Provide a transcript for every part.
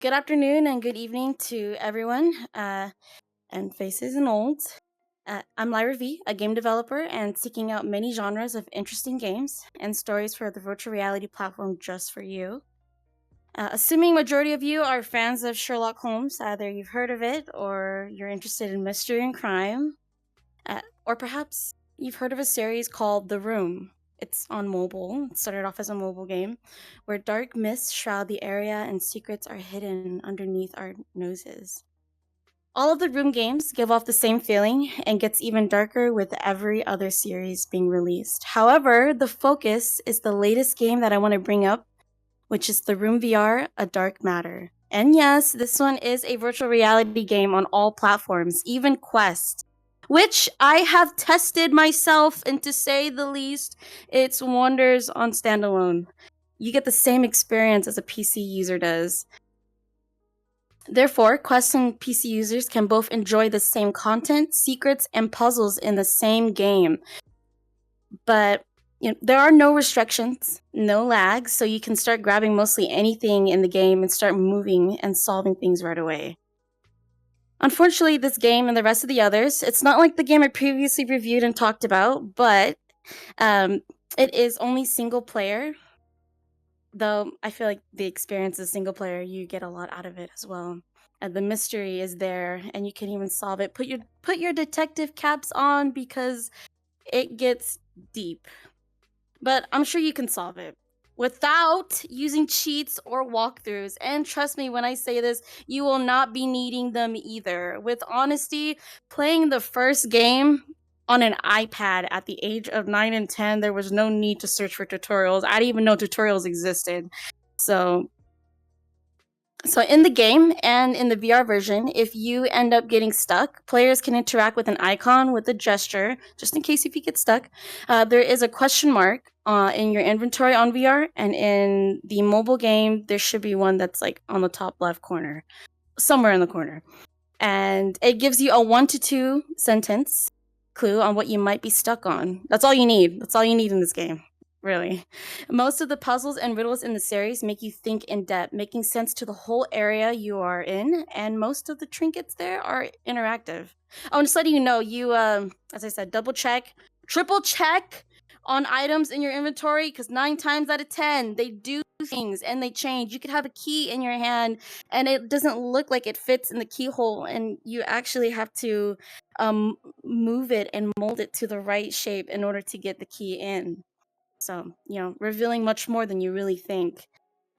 Good afternoon and good evening to everyone, and faces and olds. I'm LyraV, a game developer and seeking out many genres of interesting games and stories for the virtual reality platform just for you. Assuming majority of you are fans of Sherlock Holmes, either you've heard of it or you're interested in mystery and crime, or perhaps you've heard of a series called The Room. It's on mobile. It started off as a mobile game where dark mists shroud the area and secrets are hidden underneath our noses. All of the Room games give off the same feeling and gets even darker with every other series being released. However, the focus is the latest game that I want to bring up, which is The Room VR: A Dark Matter. And yes, this one is a virtual reality game on all platforms, even Quest, which I have tested myself, and to say the least, it's wonders on standalone. You get the same experience as a PC user does. Therefore, Quest and PC users can both enjoy the same content, secrets, and puzzles in the same game. But there are no restrictions, no lags, so you can start grabbing mostly anything in the game and start moving and solving things right away. Unfortunately, this game and the rest of the others, it's not like the game I previously reviewed and talked about, but it is only single player. Though I feel like the experience is single player, you get a lot out of it as well. The mystery is there, and you can even solve it. Put your detective caps on because it gets deep. But I'm sure you can solve it without using cheats or walkthroughs. And trust me when I say this, you will not be needing them either. With honesty, playing the first game on an iPad at the age of 9 and 10, there was no need to search for tutorials. I didn't even know tutorials existed. So in the game and in the VR version, if you end up getting stuck, players can interact with an icon with a gesture, just in case if you get stuck. There is a question mark in your inventory on VR, and in the mobile game, there should be one that's like on the top left corner, somewhere in the corner. And it gives you a 1 to 2 sentence clue on what you might be stuck on. That's all you need. That's all you need in this game. Really. Most of the puzzles and riddles in the series make you think in depth, making sense to the whole area you are in, and most of the trinkets there are interactive. Oh, and just letting you know, you, as I said, double check, triple check on items in your inventory, because 9 times out of 10, they do things and they change. You could have a key in your hand, and it doesn't look like it fits in the keyhole, and you actually have to move it and mold it to the right shape in order to get the key in. So, revealing much more than you really think.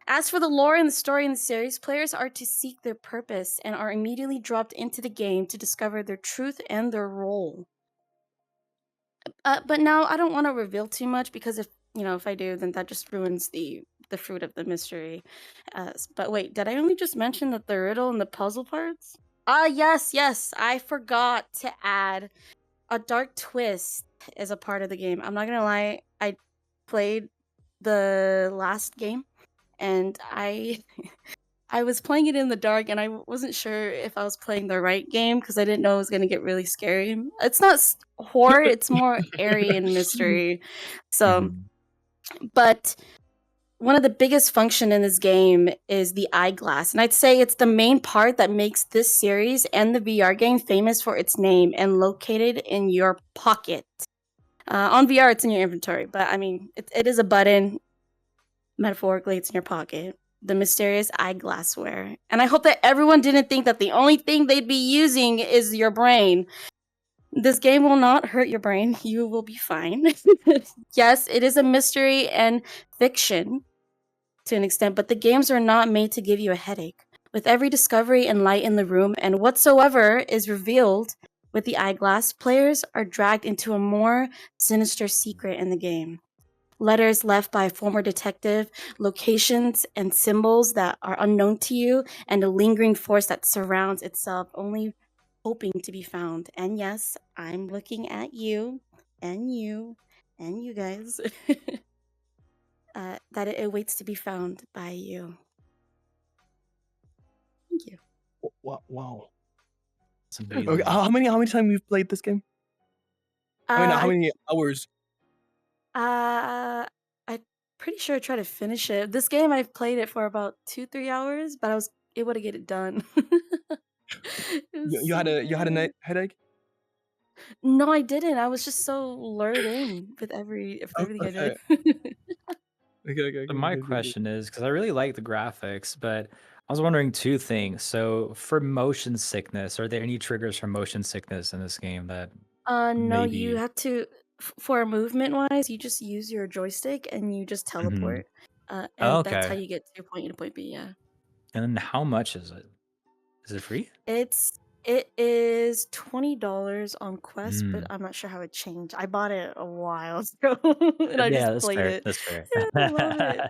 As for the lore and the story in the series, players are to seek their purpose and are immediately dropped into the game to discover their truth and their role. But now I don't want to reveal too much because if I do, then that just ruins the fruit of the mystery. But wait, did I only just mention the riddle and the puzzle parts? Yes, I forgot to add a dark twist as a part of the game. I'm not gonna lie, I played the last game and I I was playing it in the dark and I wasn't sure if I was playing the right game because I didn't know it was going to get really scary. It's not horror, it's more airy and mystery. So, Mhm. but one of the biggest function in this game is the eyeglass, and I'd say it's the main part that makes this series and the VR game famous for its name and located in your pocket. On VR, it's in your inventory, but I mean, it is a button. Metaphorically, it's in your pocket. The mysterious eyeglassware. And I hope that everyone didn't think that the only thing they'd be using is your brain. This game will not hurt your brain. You will be fine. Yes, it is a mystery and fiction to an extent, but the games are not made to give you a headache. With every discovery and light in the room and whatsoever is revealed with the eyeglass, players are dragged into a more sinister secret in the game. Letters left by a former detective, locations and symbols that are unknown to you, and a lingering force that surrounds itself, only hoping to be found. And yes, I'm looking at you and you guys. That it awaits to be found by you. Thank you. Wow. It's amazing. Okay, how many times you've played this game? How many hours? I'm pretty sure I tried to finish it. This game, I've played it for about 2-3 hours, but I was able to get it done. It was You so you had a good. night headache? No, I didn't. I was just so lured in with Oh, everything I okay. did. Okay, okay, So okay, my good, good, good. question is, because I really like the graphics, but I was wondering two things. So for motion sickness, are there any triggers for motion sickness in this game that No, you maybe? have to for movement wise, you just use your joystick and you just Mhm. teleport. Oh, And that's how okay. you get to point A to point B, yeah. And then how much is it? Is it free? It is $20 on Quest, but Mm. I'm not sure how it changed. I bought it a while ago and I Yeah, just that's played fair. it. That's fair. And I love it.